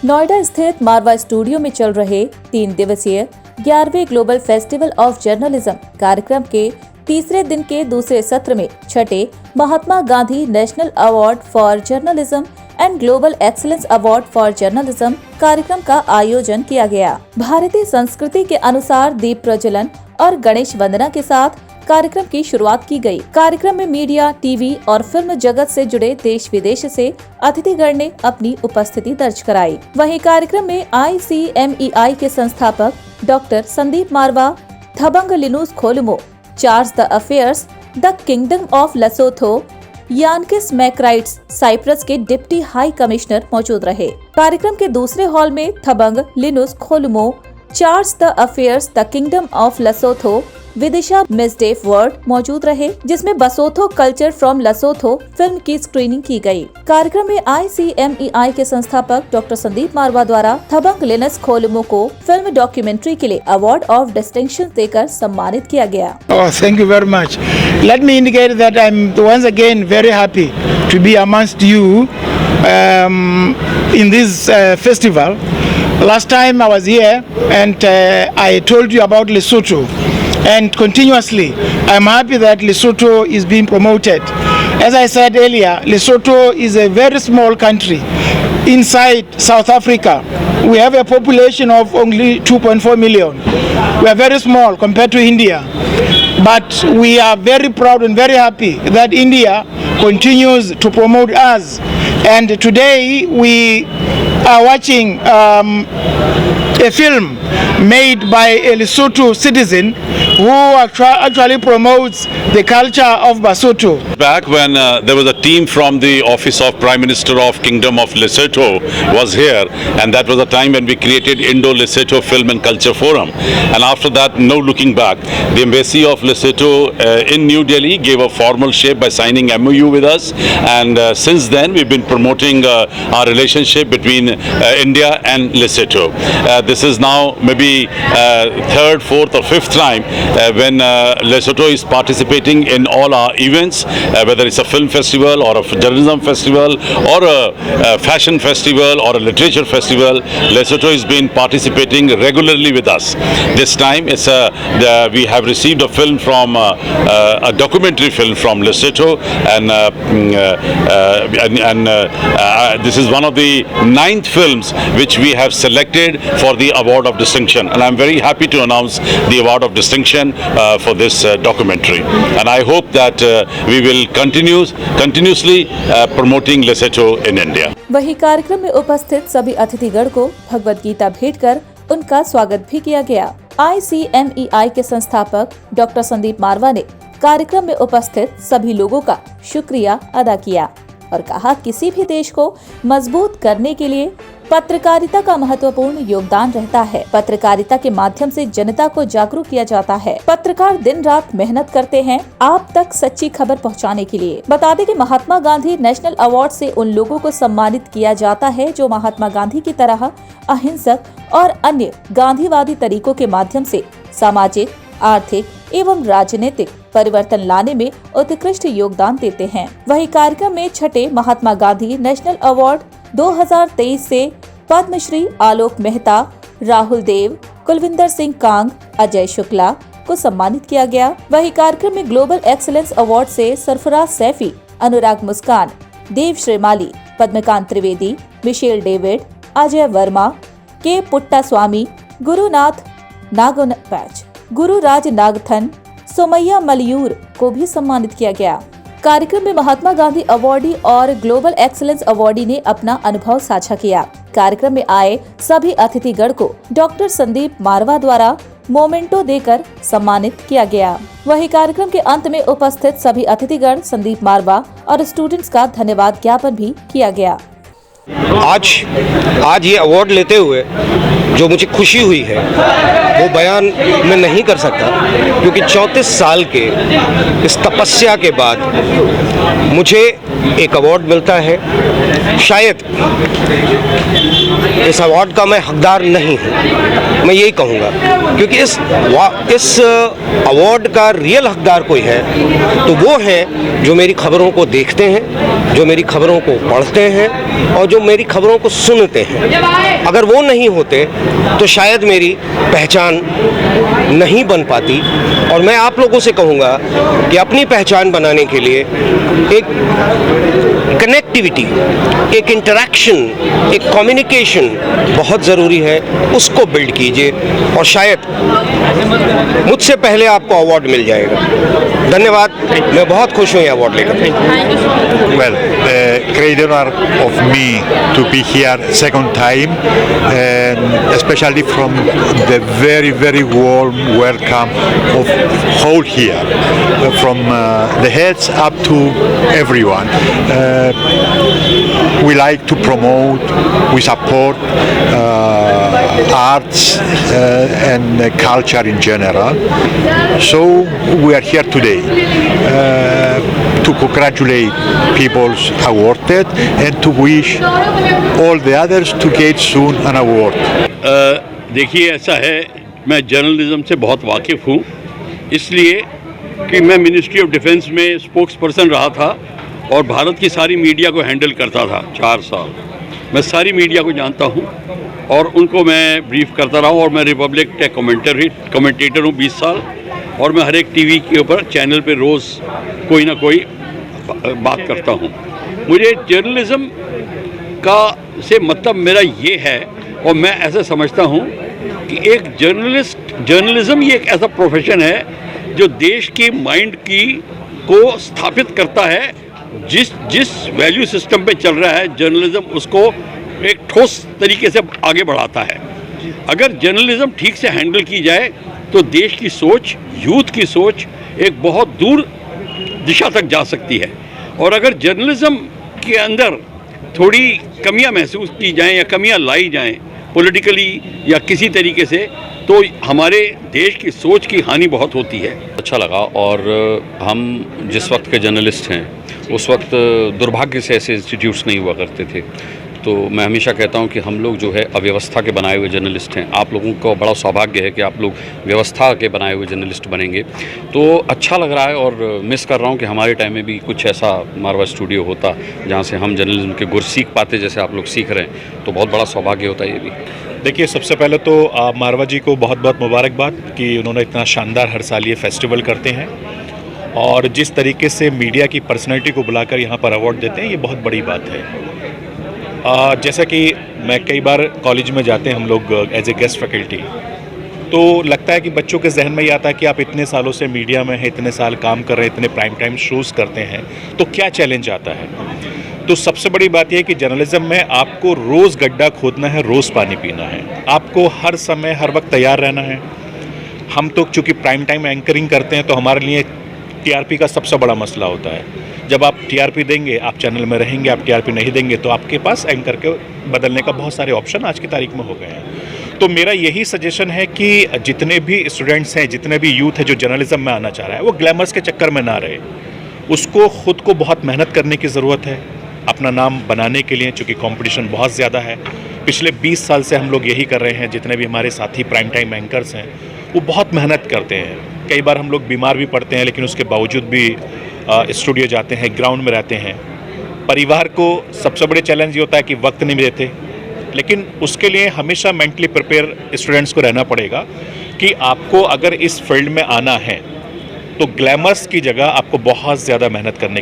नोएडा स्थित मारवा स्टूडियो में चल रहे 3 दिवसीय 11वें ग्लोबल फेस्टिवल ऑफ जर्नलिज्म कार्यक्रम के तीसरे दिन के दूसरे सत्र में छठे Mahatma Gandhi national award for journalism and global excellence award for journalism कार्यक्रम का आयोजन किया गया। भारतीय संस्कृति के अनुसार दीप प्रज्वलन और गणेश वंदना के साथ कार्यक्रम की शुरुआत की गई। कार्यक्रम में मीडिया, टीवी और फिल्म जगत से जुड़े देश विदेश से अतिथिगण ने अपनी उपस्थिति दर्ज कराई। वहीं कार्यक्रम में ICMEI के संस्थापक doctor Sandeep Marwah, Thabang Linus Kholumo, chargé d'affaires, the kingdom of Lesotho, यानकिस मैकराइट्स साइप्रस के डिप्टी हाई कमिश्नर मौजूद रहे। कार्यक्रम के दूसरे हॉल में Thabang Linus Kholumo, chargé d'affaires, the kingdom of Lesotho, विदिशा मिसडेफ वर्ड मौजूद रहे, जिसमें Basotho culture from Lesotho film की स्क्रीनिंग की गई। कार्यक्रम में ICMEI के संस्थापक डॉक्टर संदीप मारवा द्वारा थबंग लिनस खोलुमो को फिल्म डॉक्यूमेंट्री के लिए अवार्ड ऑफ डिस्टिंक्शन देकर सम्मानित किया गया। Thank you very much. Let me indicate that I'm once again very happy to be amongst you in this festival. Last time I was here and I told you about Lesotho. And continuously, I'm happy that Lesotho is being promoted. As I said earlier, Lesotho is a very small country inside South Africa. We have a population of only 2.4 million. We are very small compared to India. But we are very proud and very happy that India continues to promote us. And today we are watching a film made by a Lesotho citizen who actually promotes the culture of Basotho. Back when there was a team from the office of Prime Minister of Kingdom of Lesotho was here, and that was a time when we created Indo-Lesotho Film and Culture Forum. And after that, no looking back, the Embassy of Lesotho in New Delhi gave a formal shape by signing MOU with us, and since then we've been promoting our relationship between India and Lesotho. This is now maybe third, fourth or fifth time when Lesotho is participating in all our events, whether it's a film festival or a journalism festival or a fashion festival or a literature festival. Lesotho has been participating regularly with us. This time it's we have received a film from a documentary film from Lesotho, and this is one of the 9th films which we have selected for the award of distinction, and I'm very happy to announce the award of distinction for this documentary, and I hope that we will continuously promoting Lesotho in India. वही कार्यक्रम में उपस्थित सभी अतिथिगण को भगवत गीता भेंट कर उनका स्वागत भी किया गया। ICMEI के संस्थापक डॉक्टर संदीप मारवा ने कार्यक्रम में उपस्थित सभी लोगों का शुक्रिया अदा किया और कहा, किसी भी देश को मजबूत करने के लिए पत्रकारिता का महत्वपूर्ण योगदान रहता है। पत्रकारिता के माध्यम से जनता को जागरूक किया जाता है। पत्रकार दिन रात मेहनत करते हैं आप तक सच्ची खबर पहुंचाने के लिए। बता दें कि महात्मा गांधी नेशनल अवार्ड से उन लोगों को सम्मानित किया जाता है जो महात्मा गांधी की तरह अहिंसक और अन्य गांधीवादी तरीकों के माध्यम से सामाजिक, आर्थिक एवं राजनीतिक परिवर्तन लाने में उत्कृष्ट योगदान देते हैं। वही कार्यक्रम में छठे महात्मा गांधी नेशनल अवार्ड 2023 से पद्मश्री आलोक मेहता, राहुल देव, कुलविंदर सिंह कांग, अजय शुक्ला को सम्मानित किया गया। वही कार्यक्रम में ग्लोबल एक्सीलेंस अवार्ड से सरफराज सैफी, अनुराग मुस्कान, देव श्रीमाली, पद्मकांत त्रिवेदी, मिशेल डेविड, अजय वर्मा, के पुट्टा स्वामी, गुरुनाथ नागोनपैच, गुरुराज नागथन, सोमैया मलयूर को भी सम्मानित किया गया। कार्यक्रम में महात्मा गांधी अवार्डी और ग्लोबल एक्सीलेंस अवार्डी ने अपना अनुभव साझा किया। कार्यक्रम में आए सभी अतिथिगण को डॉक्टर संदीप मारवा द्वारा मोमेंटो देकर सम्मानित किया गया। वही कार्यक्रम के अंत में उपस्थित सभी अतिथिगण संदीप मारवा और स्टूडेंट्स का धन्यवाद ज्ञापन भी किया गया। आज ये अवार्ड लेते हुए जो मुझे खुशी हुई है वो बयान मैं नहीं कर सकता, क्योंकि 34 साल के इस तपस्या के बाद मुझे एक अवार्ड मिलता है। शायद इस अवार्ड का मैं हकदार नहीं हूँ, मैं यही कहूँगा, क्योंकि इस अवार्ड का रियल हकदार कोई है तो वो है जो मेरी खबरों को देखते हैं, जो मेरी खबरों को पढ़ते हैं और जो मेरी खबरों को सुनते हैं। अगर वो नहीं होते तो शायद मेरी पहचान नहीं बन पाती। और मैं आप लोगों से कहूँगा कि अपनी पहचान बनाने के लिए एक कनेक्टिविटी, एक इंटरेक्शन, एक कम्युनिकेशन बहुत ज़रूरी है, उसको बिल्ड कीजिए और शायद मुझसे पहले आपको अवार्ड मिल जाएगा। धन्यवाद, मैं बहुत खुश हूँ ये अवार्ड लेकर। Well, great honor of me to be here second time, and especially from the very, very warm welcome of whole here, from the heads up to everyone. We like to promote, we support arts and culture in general. So we are here today to congratulate people's awarded and to wish all the others to get soon an award. देखिए, ऐसा है, मैं journalism से बहुत वाकिफ़ हूँ, इसलिए कि मैं मिनिस्ट्री ऑफ डिफेंस में स्पोक्स पर्सन रहा था और भारत की सारी मीडिया को हैंडल करता था 4 साल। मैं सारी मीडिया को जानता हूँ और उनको मैं ब्रीफ करता रहा हूँ। और मैं रिपब्लिक टेक कमेंटेटर हूँ 20 साल, और मैं हर एक टीवी के ऊपर चैनल पे रोज़ कोई ना कोई बात करता हूँ। मुझे जर्नलिज्म का से मतलब मेरा ये है, और मैं ऐसा समझता हूँ कि एक जर्नलिज्म ये एक ऐसा प्रोफेशन है जो देश की माइंड की को स्थापित करता है। जिस वैल्यू सिस्टम पे चल रहा है जर्नलिज्म, उसको एक ठोस तरीके से आगे बढ़ाता है। अगर जर्नलिज्म ठीक से हैंडल की जाए तो देश की सोच, यूथ की सोच एक बहुत दूर दिशा तक जा सकती है। और अगर जर्नलिज्म के अंदर थोड़ी कमियां महसूस की जाएं या कमियां लाई जाएं पॉलिटिकली या किसी तरीके से, तो हमारे देश की सोच की हानि बहुत होती है। अच्छा लगा। और हम जिस वक्त के जर्नलिस्ट हैं उस वक्त दुर्भाग्य से ऐसे इंस्टीट्यूट्स नहीं हुआ करते थे। तो मैं हमेशा कहता हूं कि हम लोग जो है अव्यवस्था के बनाए हुए जर्नलिस्ट हैं। आप लोगों को बड़ा सौभाग्य है कि आप लोग व्यवस्था के बनाए हुए जर्नलिस्ट बनेंगे। तो अच्छा लग रहा है और मिस कर रहा हूं कि हमारे टाइम में भी कुछ ऐसा मारवा स्टूडियो होता जहां से हम जर्नलिज्म के गुर सीख पाते, जैसे आप लोग सीख रहे हैं। तो बहुत बड़ा सौभाग्य होता है ये भी। देखिए, सबसे पहले तो मारवा जी को बहुत बहुत मुबारकबाद कि उन्होंने इतना शानदार हर साल ये फेस्टिवल करते हैं, और जिस तरीके से मीडिया की पर्सनैलिटी को बुलाकर यहाँ पर अवार्ड देते हैं, ये बहुत बड़ी बात है। जैसा कि मैं कई बार कॉलेज में जाते हैं हम लोग एज ए गेस्ट फैकल्टी, तो लगता है कि बच्चों के जहन में ये आता है कि आप इतने सालों से मीडिया में हैं, इतने साल काम कर रहे हैं, इतने प्राइम टाइम शोज़ करते हैं, तो क्या चैलेंज आता है। तो सबसे बड़ी बात यह है कि जर्नलिज्म में आपको रोज़ गड्ढा खोदना है, रोज़ पानी पीना है, आपको हर समय हर वक्त तैयार रहना है। हम तो चूँकि प्राइम टाइम एंकरिंग करते हैं तो हमारे लिए टीआरपी का सबसे बड़ा मसला होता है। जब आप टीआरपी देंगे, आप चैनल में रहेंगे, आप टीआरपी नहीं देंगे तो आपके पास एंकर के बदलने का बहुत सारे ऑप्शन आज की तारीख में हो गए हैं। तो मेरा यही सजेशन है कि जितने भी स्टूडेंट्स हैं, जितने भी यूथ है जो जर्नलिज्म में आना चाह रहा है, वो ग्लैमर्स के चक्कर में ना रहे। उसको खुद को बहुत मेहनत करने की ज़रूरत है अपना नाम बनाने के लिए, चूँकि कॉम्पिटिशन बहुत ज़्यादा है। पिछले 20 साल से हम लोग यही कर रहे हैं। जितने भी हमारे साथी प्राइम टाइम एंकर्स हैं वो बहुत मेहनत करते हैं। कई बार हम लोग बीमार भी पड़ते हैं, लेकिन उसके बावजूद भी स्टूडियो जाते हैं, ग्राउंड में रहते हैं। परिवार को सबसे बड़े चैलेंज ये होता है कि वक्त नहीं देते, लेकिन उसके लिए हमेशा मेंटली प्रिपेयर स्टूडेंट्स को रहना पड़ेगा कि आपको अगर इस फील्ड में आना है तो ग्लैमर्स की जगह आपको बहुत ज़्यादा मेहनत करने की